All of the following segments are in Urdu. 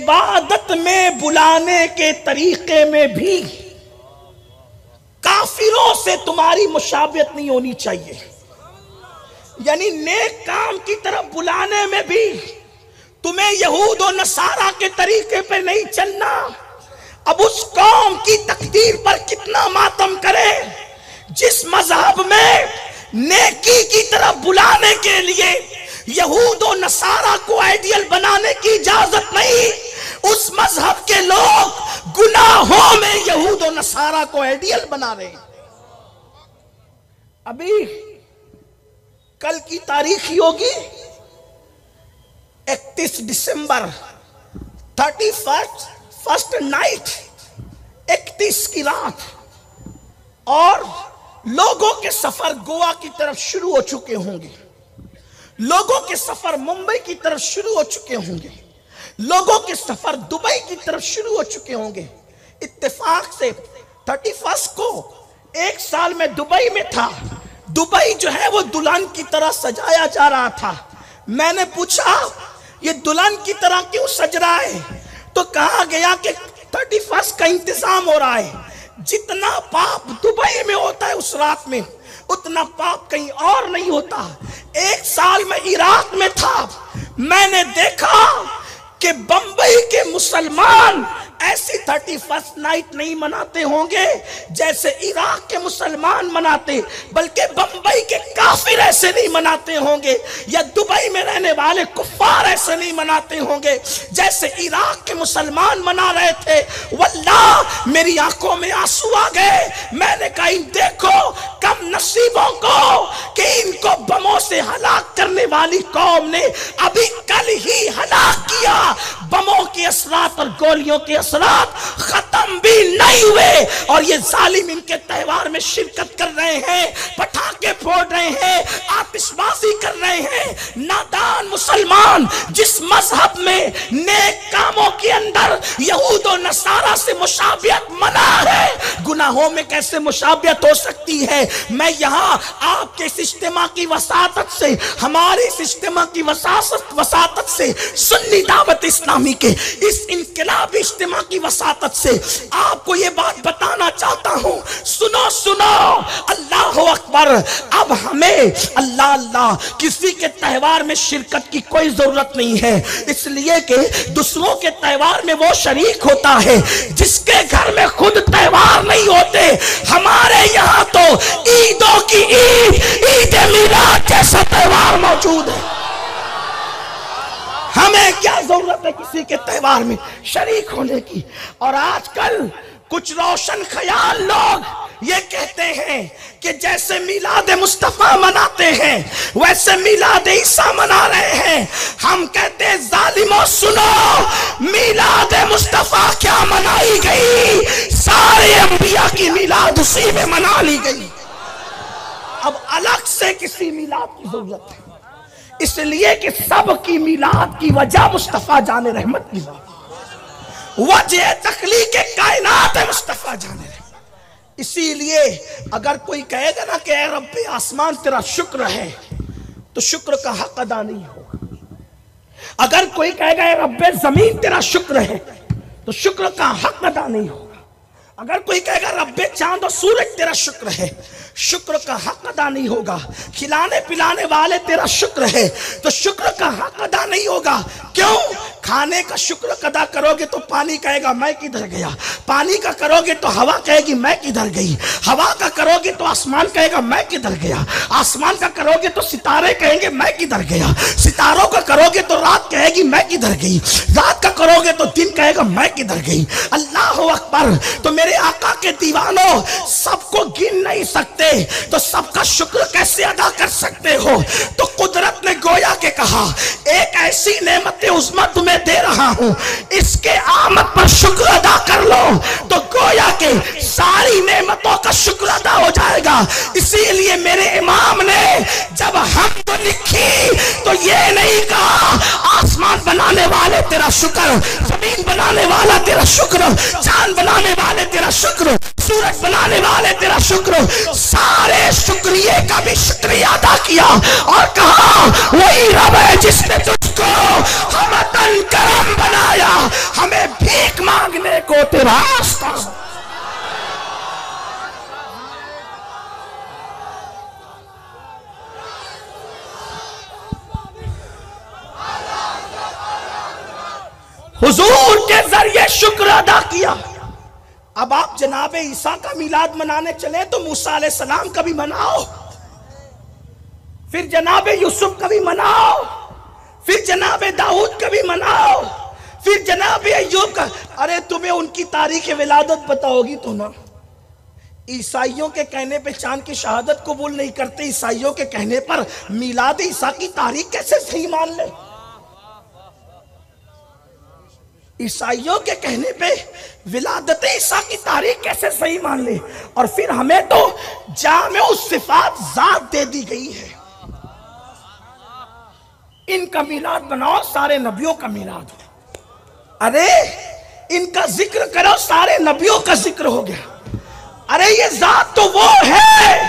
عبادت میں بلانے کے طریقے میں بھی کافروں سے تمہاری مشابہت نہیں ہونی چاہیے. یعنی نیک کام کی طرف بلانے میں بھی تمہیں یہود و نصارہ کے طریقے پہ نہیں چلنا. اب اس قوم کی تقدیر پر کتنا ماتم کرے جس مذہب میں نیکی کی طرف بلانے کے لیے یہود و نصارہ کو آئیڈیل بنانے کی اجازت نہیں. اس مذہب کے لوگ گناہوں میں یہود و نصارہ کو آئیڈیل بنا رہے ہیں. ابھی کل کی تاریخ ہی ہوگی 31 دسمبر 31st نائٹ 31 کی رات اور لوگوں کے سفر گوا کی طرف شروع ہو چکے ہوں گے. لوگوں کے سفر ممبئی کی طرف شروع ہو چکے ہوں گے. لوگوں کے سفر دبئی کی طرف شروع ہو چکے ہوں گے. اتفاق سے 31 کو ایک سال میں دبئی میں تھا. دبئی جو ہے وہ دلہن کی طرح سجایا جا رہا تھا. میں نے پوچھا یہ دلہن کی طرح کیوں سج رہا ہے؟ تو کہا گیا کہ 31 کا انتظام ہو رہا ہے. جتنا پاپ دبئی میں ہوتا ہے اس رات میں اتنا پاپ کہیں اور نہیں ہوتا. ایک سال میں عراق میں تھا. میں نے دیکھا کہ بمبئی کے مسلمان ایسی 31 نائٹ نہیں مناتے ہوں گے جیسے عراق کے مسلمان مناتے, بلکہ بمبئی کے کافر ایسے نہیں مناتے ہوں گے یا دبئی میں رہنے والے کفار ایسے نہیں مناتے ہوں گے جیسے عراق کے مسلمان منا رہے تھے. واللہ میری آنکھوں میں آنسو آ گئے. میں نے کہا دیکھو کم نصیبوں کو کہ ان کو بموں سے ہلاک کرنے والی قوم نے ابھی کل ہی ہلاک کیا. بموں کے اثرات اور گولیوں کے اثرات ختم بھی نہیں ہوئے اور یہ ظالم ان کے تہوار میں شرکت کر رہے ہیں, پٹاخے پھوڑ رہے ہیں, آتش بازی کر رہے ہیں. نادان مسلمان جس مذہب میں نیک کاموں کے اندر یہود و نصارہ سے مشابہت منع ہے, گناہوں میں کیسے مشابہت ہو سکتی ہے؟ میں یہاں آپ کے اس اجتماع کی وساطت سے, ہمارے اس اجتماع کی وساطت سے, سنی دعوت اسلامی کے اس انقلابی اجتماع کی وساطت سے آپ کو یہ بات بتانا چاہتا ہوں. سنو سنو, اللہ اکبر. اب ہمیں اللہ اللہ کسی کے تہوار میں شرکت کی کوئی ضرورت نہیں ہے, اس لیے کہ دوسروں کے تہوار میں وہ شریک ہوتا ہے جس کے گھر میں خود تہوار نہیں ہوتے. ہمارے یہاں تو عیدوں کی عید, عید میلاد جیسا تہوار موجود ہے. ہمیں کیا ضرورت ہے کسی کے تہوار میں شریک ہونے کی؟ اور آج کل کچھ روشن خیال لوگ یہ کہتے ہیں کہ جیسے میلاد مصطفیٰ مناتے ہیں ویسے میلاد عیسیٰ منا رہے ہیں. ہم کہتے ہیں ظالموں سنو, میلاد مصطفیٰ کیا منائی گئی؟ سارے انبیاء کی میلاد اسی میں منا لی گئی. اب الگ سے کسی میلاد کی ضرورت ہے, اس لیے کہ سب کی میلاد کی وجہ مصطفیٰ جان رحمت کی وجہ تخلیق کائنات ہے مصطفیٰ جان رحمت. اسی لیے اگر کوئی کہے گا نا کہ اے رب آسمان تیرا شکر ہے تو شکر کا حق ادا نہیں ہوگا. اگر کوئی کہے گا اے رب زمین تیرا شکر ہے تو شکر کا حق ادا نہیں ہوگا. اگر کوئی کہے گا رب چاند و سورج تیرا شکر ہے, شکر کا حق ادا نہیں ہوگا. کھلانے پلانے والے تیرا شکر ہے تو شکر کا حق ادا نہیں ہوگا. کیوں؟ کھانے کا شکر ادا کرو گے تو پانی کہے گا میں کدھر گیا, پانی کا کرو گے تو ہوا کہے گی میں کدھر گئی, ہوا کا کرو گے تو آسمان کہے گا میں کدھر گیا, آسمان کا کرو گے تو ستارے کہیں گے میں کدھر گیا, ستاروں کا کرو گے تو رات کہے گی میں کدھر گئی, رات کا کرو گے تو دن کہے گا میں کدھر گئی. اللہ اکبر. تو میرے آقا کے دیوانوں, سب کو گن نہیں سکتے تو سب کا شکر کیسے ادا کر سکتے ہو؟ تو قدرت نے گویا کہ کہا ایک ایسی نعمت عظمی تمہیں دے رہا ہوں, اس کے آمد پر شکر ادا کر لو تو گویا کہ ساری نعمتوں کا شکر ادا ہو جائے گا. اسی لیے میرے امام نے جب حمد لکھی تو یہ نہیں کہا آسمان بنانے والے تیرا شکر, زمین بنانے والا تیرا شکر, چاند بنانے والے تیرا شکر, سورج بنانے والے تیرا شکر. سارے شکریہ کا بھی شکریہ ادا کیا اور کہا وہی رب ہے جس نے تجھ کو ہمتن کرم بنایا, کو تیرا آستہ. حضور کے ذریعے شکر ادا کیا. اب آپ جناب عیسیٰ کا میلاد منانے چلیں تو موسیٰ علیہ السلام کا بھی مناؤ, پھر جناب یوسف کا بھی مناؤ, پھر جناب داؤد کا بھی مناؤ, پھر جناب ایوب کا. ارے تمہیں ان کی تاریخ ولادت پتہ ہوگی تو نا. عیسائیوں کے کہنے پہ چاند کی شہادت قبول نہیں کرتے, عیسائیوں کے کہنے پر میلاد عیسیٰ کی تاریخ کیسے صحیح مان لے؟ عیسائیوں کے کہنے پہ ولادت عیسیٰ کی تاریخ کیسے صحیح مان لے؟ اور پھر ہمیں تو جامع الصفات ذات دے دی گئی ہے. ان کا میلاد بناؤ, سارے نبیوں کا میلاد ہو. ارے ان کا ذکر کرو, سارے نبیوں کا ذکر ہو گیا. ارے یہ ذات تو وہ ہے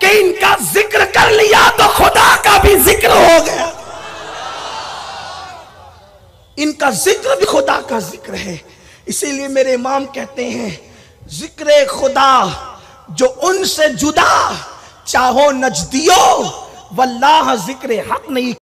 کہ ان کا ذکر کر لیا تو خدا کا بھی ذکر ہو گیا. ان کا ذکر بھی خدا کا ذکر ہے. اسی لیے میرے امام کہتے ہیں ذکر خدا جو ان سے جدا چاہو نجدیو واللہ ذکر حق نہیں.